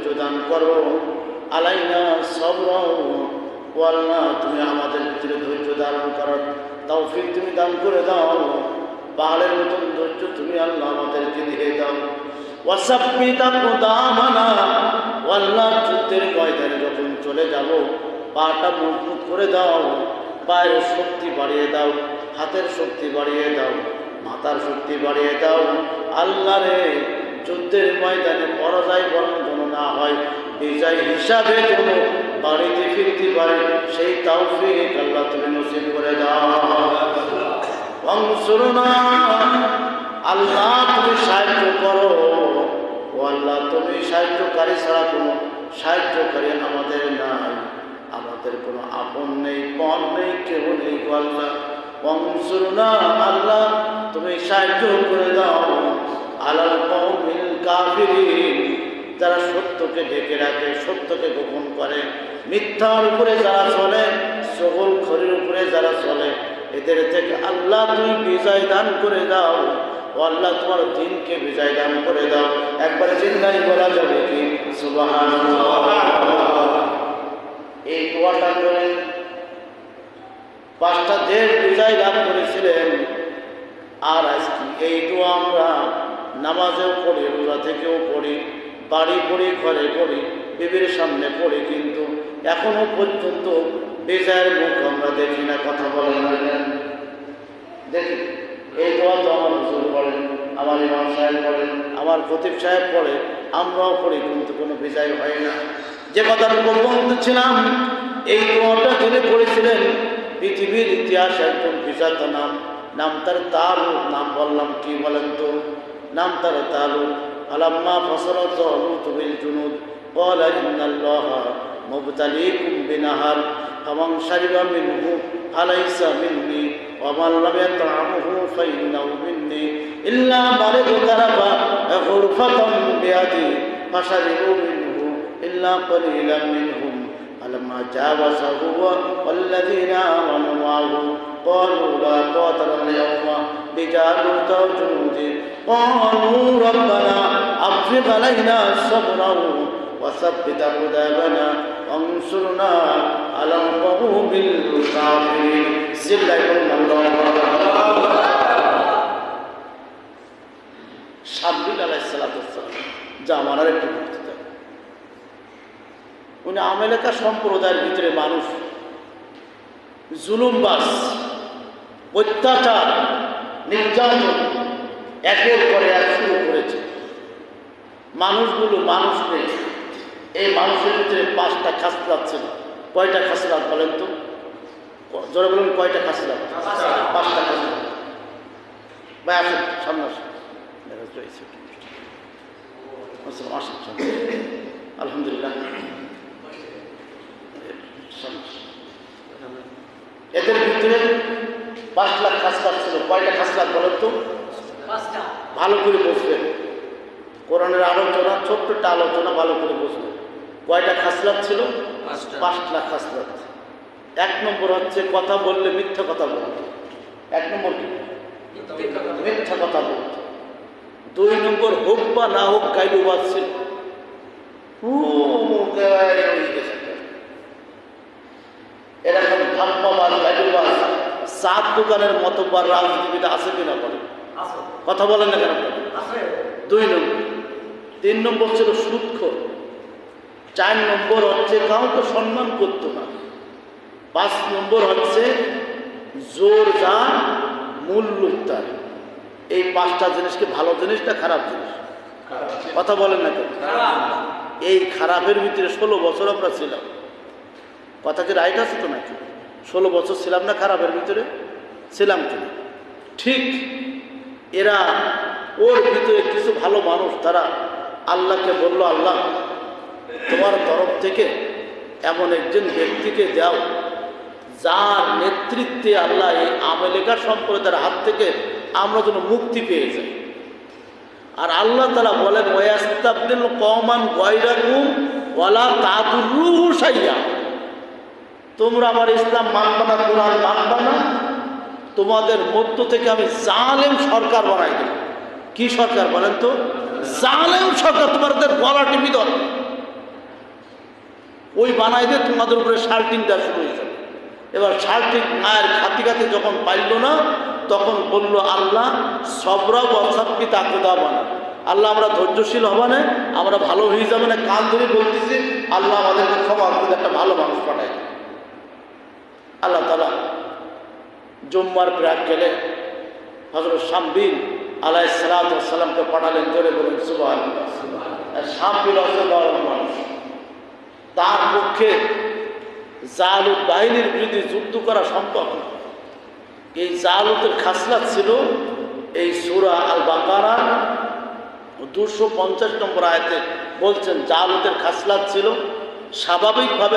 ধৈর্য দান করো। আলাইনা সবর, ও আল্লাহ তুমি আমাদের ভিতরে ধৈর্য ধারণ করার তৌফিক তুমি দান করে দাও। পাহাড়ের মতন ধৈর্য তুমি আল্লাহ আমাদেরকে দিয়ে দাও। ওয়াসাব্বিত আকদামানা, ও আল্লাহ যুদ্ধের ময়দানে যখন চলে যাব পাটা মজবুত করে দাও, পায়ের শক্তি বাড়িয়ে দাও, হাতের শক্তি বাড়িয়ে দাও, মাথার শক্তি বাড়িয়ে দাও। আল্লাহ রে, যুদ্ধের ময়দানে পরাজয় বরং যেন না হয়, বিজয় হিসাবে যেন বাড়িতে ফিরতে পারে, সেই তৌফিক আল্লাহ তুমি নসিব করে দাও। অংশুরনা, আল্লাহ তুমি সাহায্য করো। ও আল্লাহ তুমি সাহায্যকারী ছাড়া কোনো সাহায্যকারী আমাদের নাই, আমাদের কোনো আপন নেই, পণ নেই, কেউ নেই। আল্লাহ অংশুরনা, আল্লাহ তুমি সাহায্য করে দাও। আলাল কওমিল কাফিরিন, যারা সত্যকে ঢেকে রাখে, সত্যকে গোপন করে, মিথ্যার উপরে যারা চলে, সকল খরির উপরে যারা চলে, এদের থেকে আল্লাহ তুমি বিজয় দান করে দাও। ও আল্লাহ তোমার দিনকে বিজয় দান করে দাও। একবারে চিন্তাই বলা যাবে কি সুবহানাল্লাহ। এই দোয়াটা করে 5টা দেশ বিজয় লাভ করেছিলেন। আর আজকে এই দোয়া আমরা নামাজেও পড়ি, রোজা থেকেও পড়ি, বাড়ি পড়ি, ঘরে পড়ি, বিবির সামনে পড়ি, কিন্তু এখনো পর্যন্ত বিজয়ের মুখ আমরা দেখি না। কথা বলেন দেখি, এই দোয়া তো আমার হুজুর পড়েন, আমার ইমাম সাহেব পড়েন, আমার খতিব সাহেব পড়ে, আমরাও পড়ি, কিন্তু কোনো বিজয় হয় না। যে কথাটা বলতেছিলাম, এই দোয়াটা যিনি পড়েছিলেন পৃথিবীর ইতিহাসে একজন বিজাতা নাম তার তালুত। নাম বললাম কি বলেন তো? নাম তার তালুত। আলাম্মা ফসলত তালুত বিল জুনুদ ক্বালা ইন্নাল্লাহা মুবতালিকুম বিনাহার ফামান শারিবা মিনহু ফালাইসা মিন্নি ওয়া মান লাম ইয়াতআমহু ফাইন্নাহু মিন্নি ইল্লা মান ইগতারাফা গুরফাতান বিয়াদি ফাশারিবু মিনহু ইল্লা ক্বালিলাম মিনহুম فلما جاوزه هو والذين آمنوا معه قالوا لا طاقة لنا اليوم بجالوت وجنوده قالوا ربنا أفرغ علينا صبرا وثبت أقدامنا وانصرنا على القوم الكافرين. শাব্বির আলাইহিস সালাতু ওয়াস সালাম জামানার একটু বক্তৃতা। উনি আমেরিকা সম্প্রদায়ের ভিতরে মানুষ জুলুমবাজ, অত্যাচার, নির্যাতন একের পরে এক শুরু করেছে। মানুষগুলো মানুষ নেই, এই মানুষের ভিতরে 5টা খাসলাত ছিল। কয়টা খাসলাত বলেন তো? জোরে বলুন, কয়টা খাসলাত? 5টা খাসলাত। ভাই আসেন সামনে আসেন। আলহামদুলিল্লাহ। এদের ভিতরে 5 লাখ খাসলাত ছিল। কয়টা খাসলাত বলেন তো? 5টা। ভালো করে বুঝবেন, কোরআনের আলোচনা, ছোট্ট একটা আলোচনা, ভালো করে বুঝবেন। কয়টা খাসলাত ছিল? 5 লাখ খাসলাত। 1 নম্বর হচ্ছে কথা বললে মিথ্যা কথা বলতো। 1 নম্বর কি? মিথ্যা কথা বলতো। 2 নম্বর হোক বা না হোক গাইলুবাজ ছিল। এরকম ধাপ্পাবাজ, গাইলুবাজ, চাঁদ দোকানের মতো বা রাজনীতিবিদ আছে কিনা বলে? কথা বলেন না কেন? 2 নম্বর। 3 নম্বর ছিল সুদখোর। 4 নম্বর হচ্ছে কাউকে সম্মান করতো না। 5 নম্বর হচ্ছে জোর যা মূল্য তার। এই 5টা জিনিসকে ভালো জিনিস না খারাপ জিনিস? কথা বলেন না কেন? এই খারাপের ভিতরে 16 বছর আমরা ছিলাম। কথা কি রাইট আছে তো নাকি? 16 বছর ছিলাম না খারাপের ভিতরে? ছিলাম কিনা? ঠিক। এরা ওর ভিতরে কিছু ভালো মানুষ, তারা আল্লাহকে বলল, আল্লাহ তোমার তরফ থেকে এমন একজন ব্যক্তিকে দাও যার নেতৃত্বে আল্লাহ এই আমেরিকা সম্প্রদায়ের হাত থেকে আমরা যেন মুক্তি পেয়ে যাই। আর আল্লাহ তাআলা বলেন, ওয়াস্তাবদিল কওমান গায়রাকুম ওয়ালা তাদুরুহু শাইয়্যা, তোমরা আমার ইসলাম মানবা না, কোরআন মানবা না, তোমাদের মধ্য থেকে আমি জালেম সরকার বানাই দেব। কি সরকার বলেন তো? জালেম সরকার, তোমাদের গলা টিপি ধর। ওই বানাই দিয়ে তোমাদের উপরে শাল্টিং দেওয়া শুরু হয়ে যাবে। এবার শাল্টিং মায়ের খাতি খাতি যখন পাইল না, তখন বলল আল্লাহ সবরা বসাবকি তাকে দেওয়া না, আল্লাহ আমরা ধৈর্যশীল হবা না, আমরা ভালো হয়ে যাবে না, কান ধরে বলতেছি আল্লাহ আমাদেরকে ক্ষমা করে একটা ভালো মানুষ পাঠায়। আল্লাহ তাআলা জুম্মার প্রাক্কালে হযরত শামবিল আলাইহিস সালামকে পাঠালেন। জোরে বলুন সুবহানাল্লাহ। শামবিল হচ্ছে বড় মানুষ, তার পক্ষে জালুত বাহিনীর বিরুদ্ধে যুদ্ধ করা সম্ভব। এই জালুতের খাসলাত ছিল, এই সূরা আল বাকারা 250 নম্বর আয়াতে বলছেন জালুতের খাসলাত ছিল স্বাভাবিকভাবে